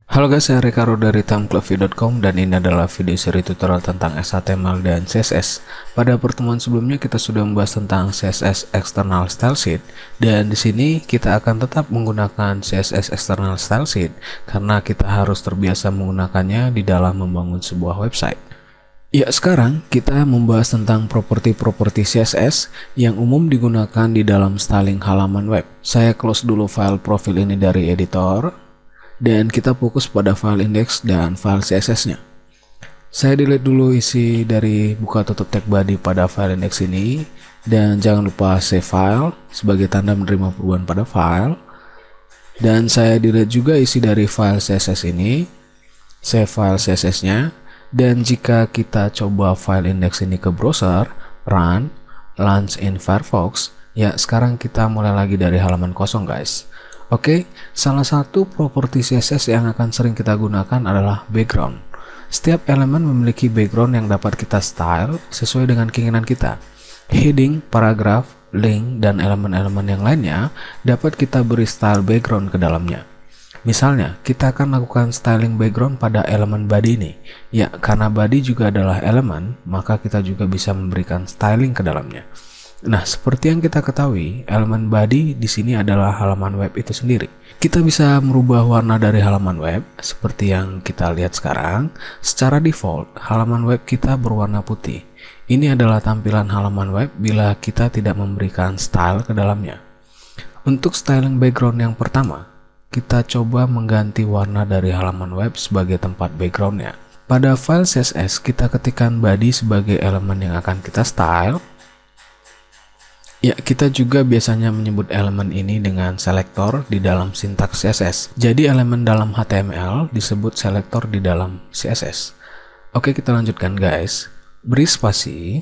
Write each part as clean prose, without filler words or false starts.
Halo guys, saya Ricardo dari timeclubview.com dan ini adalah video seri tutorial tentang HTML dan CSS. Pada pertemuan sebelumnya kita sudah membahas tentang CSS External Style Sheet dan di sini kita akan tetap menggunakan CSS External Style Sheet karena kita harus terbiasa menggunakannya di dalam membangun sebuah website. Ya, sekarang kita membahas tentang properti-properti CSS yang umum digunakan di dalam styling halaman web. Saya close dulu file profil ini dari editor. Dan kita fokus pada file index dan file CSS-nya. Saya delete dulu isi dari buka tutup tag body pada file index ini. Dan jangan lupa save file sebagai tanda menerima perubahan pada file. Dan saya delete juga isi dari file CSS ini. Save file CSS-nya. Dan jika kita coba file index ini ke browser, run, launch in Firefox, ya sekarang kita mulai lagi dari halaman kosong guys. Oke, salah satu properti CSS yang akan sering kita gunakan adalah background. Setiap elemen memiliki background yang dapat kita style sesuai dengan keinginan kita. Heading, paragraf, link, dan elemen-elemen yang lainnya dapat kita beri style background ke dalamnya. Misalnya, kita akan lakukan styling background pada elemen body ini. Ya, karena body juga adalah elemen, maka kita juga bisa memberikan styling ke dalamnya. Nah, seperti yang kita ketahui, elemen body di sini adalah halaman web itu sendiri. Kita bisa merubah warna dari halaman web seperti yang kita lihat sekarang. Secara default, halaman web kita berwarna putih. Ini adalah tampilan halaman web bila kita tidak memberikan style ke dalamnya. Untuk styling background yang pertama, kita coba mengganti warna dari halaman web sebagai tempat backgroundnya. Pada file CSS, kita ketikkan body sebagai elemen yang akan kita style. Ya, kita juga biasanya menyebut elemen ini dengan selektor di dalam sintaks CSS. Jadi elemen dalam HTML disebut selektor di dalam CSS. Oke, kita lanjutkan guys. Beri spasi,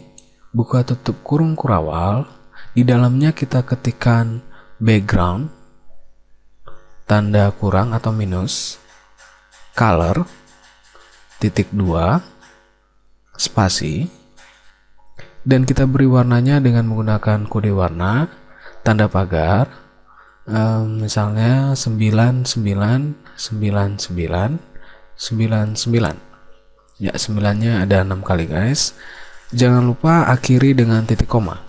buka tutup kurung kurawal, di dalamnya kita ketikkan background, tanda kurang atau minus, color, titik 2, spasi, dan kita beri warnanya dengan menggunakan kode warna, tanda pagar, misalnya 999999. Ya, 9-nya ada 6 kali guys. Jangan lupa akhiri dengan titik koma.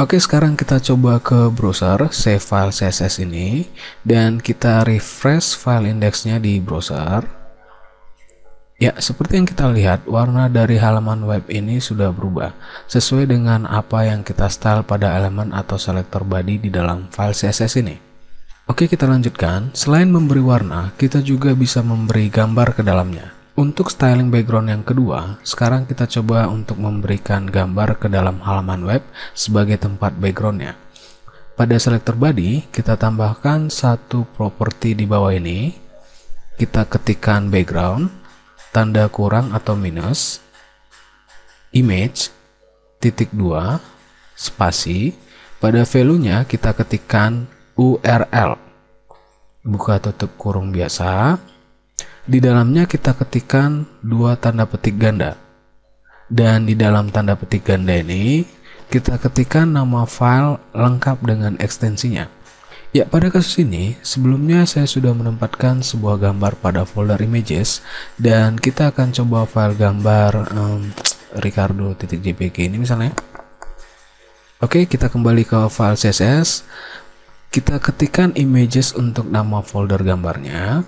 Oke, sekarang kita coba ke browser, save file CSS ini, dan kita refresh file indexnya di browser. Ya, seperti yang kita lihat, warna dari halaman web ini sudah berubah sesuai dengan apa yang kita style pada elemen atau selektor body di dalam file CSS ini. Oke, kita lanjutkan. Selain memberi warna, kita juga bisa memberi gambar ke dalamnya. Untuk styling background yang kedua, sekarang kita coba untuk memberikan gambar ke dalam halaman web sebagai tempat backgroundnya. Pada selektor body, kita tambahkan satu properti di bawah ini. Kita ketikkan background, tanda kurang atau minus, image, titik 2, spasi, pada value-nya kita ketikkan URL, buka tutup kurung biasa, di dalamnya kita ketikkan dua tanda petik ganda, dan di dalam tanda petik ganda ini kita ketikkan nama file lengkap dengan ekstensinya. Ya, pada kasus ini, sebelumnya saya sudah menempatkan sebuah gambar pada folder images dan kita akan coba file gambar ricardo.jpg ini misalnya. Oke, kita kembali ke file CSS. Kita ketikkan images untuk nama folder gambarnya,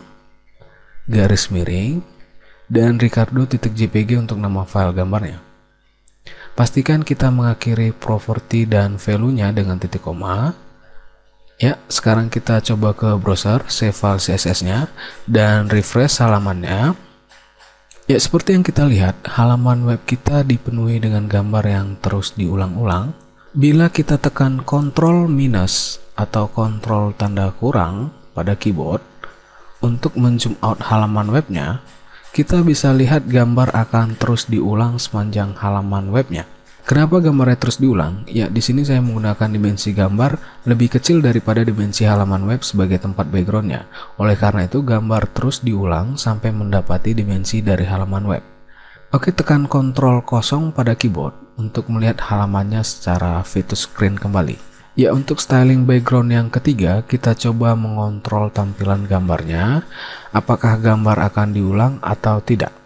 garis miring, dan ricardo.jpg untuk nama file gambarnya. Pastikan kita mengakhiri properti dan value-nya dengan titik koma. Ya, sekarang kita coba ke browser, save file CSS-nya, dan refresh halamannya. Ya, seperti yang kita lihat, halaman web kita dipenuhi dengan gambar yang terus diulang-ulang. Bila kita tekan Ctrl minus atau Ctrl tanda kurang pada keyboard untuk men-zoom out halaman webnya, kita bisa lihat gambar akan terus diulang sepanjang halaman webnya. Kenapa gambarnya terus diulang? Ya, di sini saya menggunakan dimensi gambar lebih kecil daripada dimensi halaman web sebagai tempat backgroundnya. Oleh karena itu, gambar terus diulang sampai mendapati dimensi dari halaman web. Oke, tekan Ctrl 0 pada keyboard untuk melihat halamannya secara fit to screen kembali. Ya, untuk styling background yang ketiga, kita coba mengontrol tampilan gambarnya, apakah gambar akan diulang atau tidak.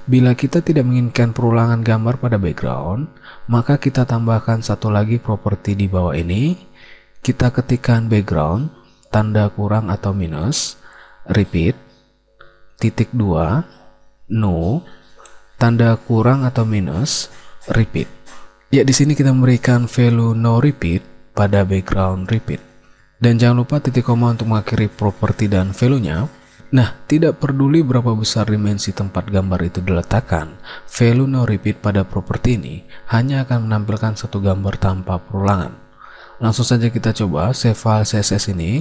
Bila kita tidak menginginkan perulangan gambar pada background, maka kita tambahkan satu lagi properti di bawah ini. Kita ketikkan background, tanda kurang atau minus, repeat, titik 2, no, tanda kurang atau minus, repeat. Ya, di sini kita memberikan value no repeat pada background repeat. Dan jangan lupa titik koma untuk mengakhiri properti dan value-nya. Nah, tidak peduli berapa besar dimensi tempat gambar itu diletakkan, value no repeat pada properti ini hanya akan menampilkan satu gambar tanpa perulangan. Langsung saja kita coba save file CSS ini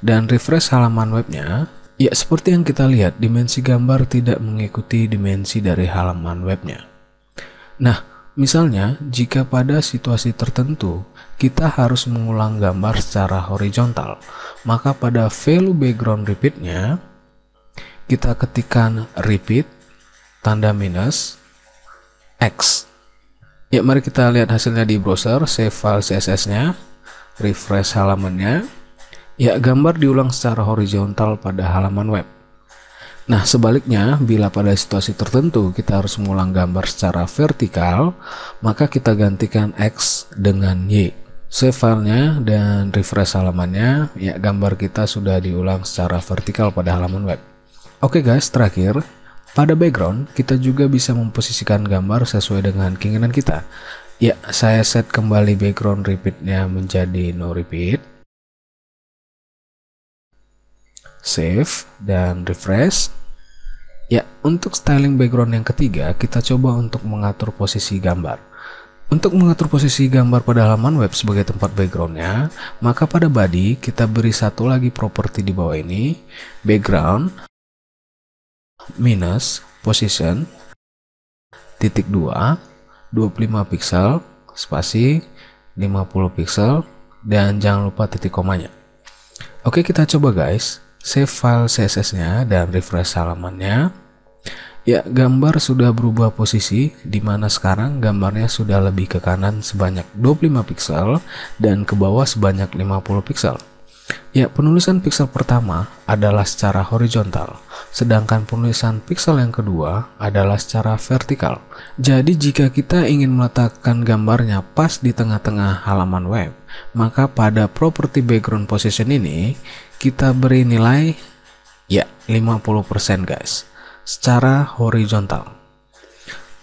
dan refresh halaman webnya. Ya, seperti yang kita lihat, dimensi gambar tidak mengikuti dimensi dari halaman webnya. Nah, misalnya jika pada situasi tertentu kita harus mengulang gambar secara horizontal, maka pada value background repeatnya kita ketikkan repeat tanda minus X. Ya, mari kita lihat hasilnya di browser. Save file CSS-nya, refresh halamannya. Ya, gambar diulang secara horizontal pada halaman web. Nah, sebaliknya, bila pada situasi tertentu kita harus mengulang gambar secara vertikal, maka kita gantikan X dengan Y. Save filenya dan refresh halamannya. Ya, gambar kita sudah diulang secara vertikal pada halaman web. Oke guys, terakhir, pada background kita juga bisa memposisikan gambar sesuai dengan keinginan kita. Ya, saya set kembali background repeatnya menjadi no repeat. Save dan refresh. Ya, untuk styling background yang ketiga, kita coba untuk mengatur posisi gambar. Untuk mengatur posisi gambar pada halaman web sebagai tempat backgroundnya, maka pada body kita beri satu lagi properti di bawah ini, background minus position titik 2, 25 pixel, spasi 50 pixel, dan jangan lupa titik komanya. Oke, kita coba guys. Save file CSS-nya dan refresh halamannya. Ya, gambar sudah berubah posisi, di mana sekarang gambarnya sudah lebih ke kanan sebanyak 25 pixel dan ke bawah sebanyak 50 pixel. Ya, penulisan pixel pertama adalah secara horizontal, sedangkan penulisan pixel yang kedua adalah secara vertikal. Jadi jika kita ingin meletakkan gambarnya pas di tengah-tengah halaman web, maka pada property background position ini kita beri nilai ya 50% guys, secara horizontal.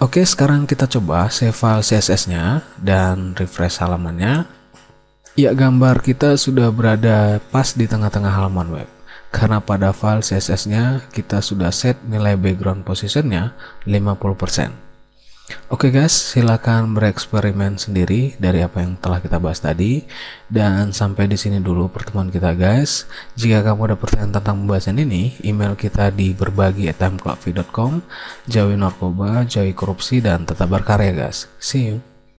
Oke, sekarang kita coba save file CSS-nya dan refresh halamannya. Ya, gambar kita sudah berada pas di tengah-tengah halaman web, karena pada file CSS-nya kita sudah set nilai background position-nya 50%. Oke guys, silakan bereksperimen sendiri dari apa yang telah kita bahas tadi. Dan sampai di sini dulu pertemuan kita guys. Jika kamu ada pertanyaan tentang pembahasan ini, email kita di berbagi@timeclubv.com. Jauhi narkoba, jauhi korupsi, dan tetap berkarya guys. See you.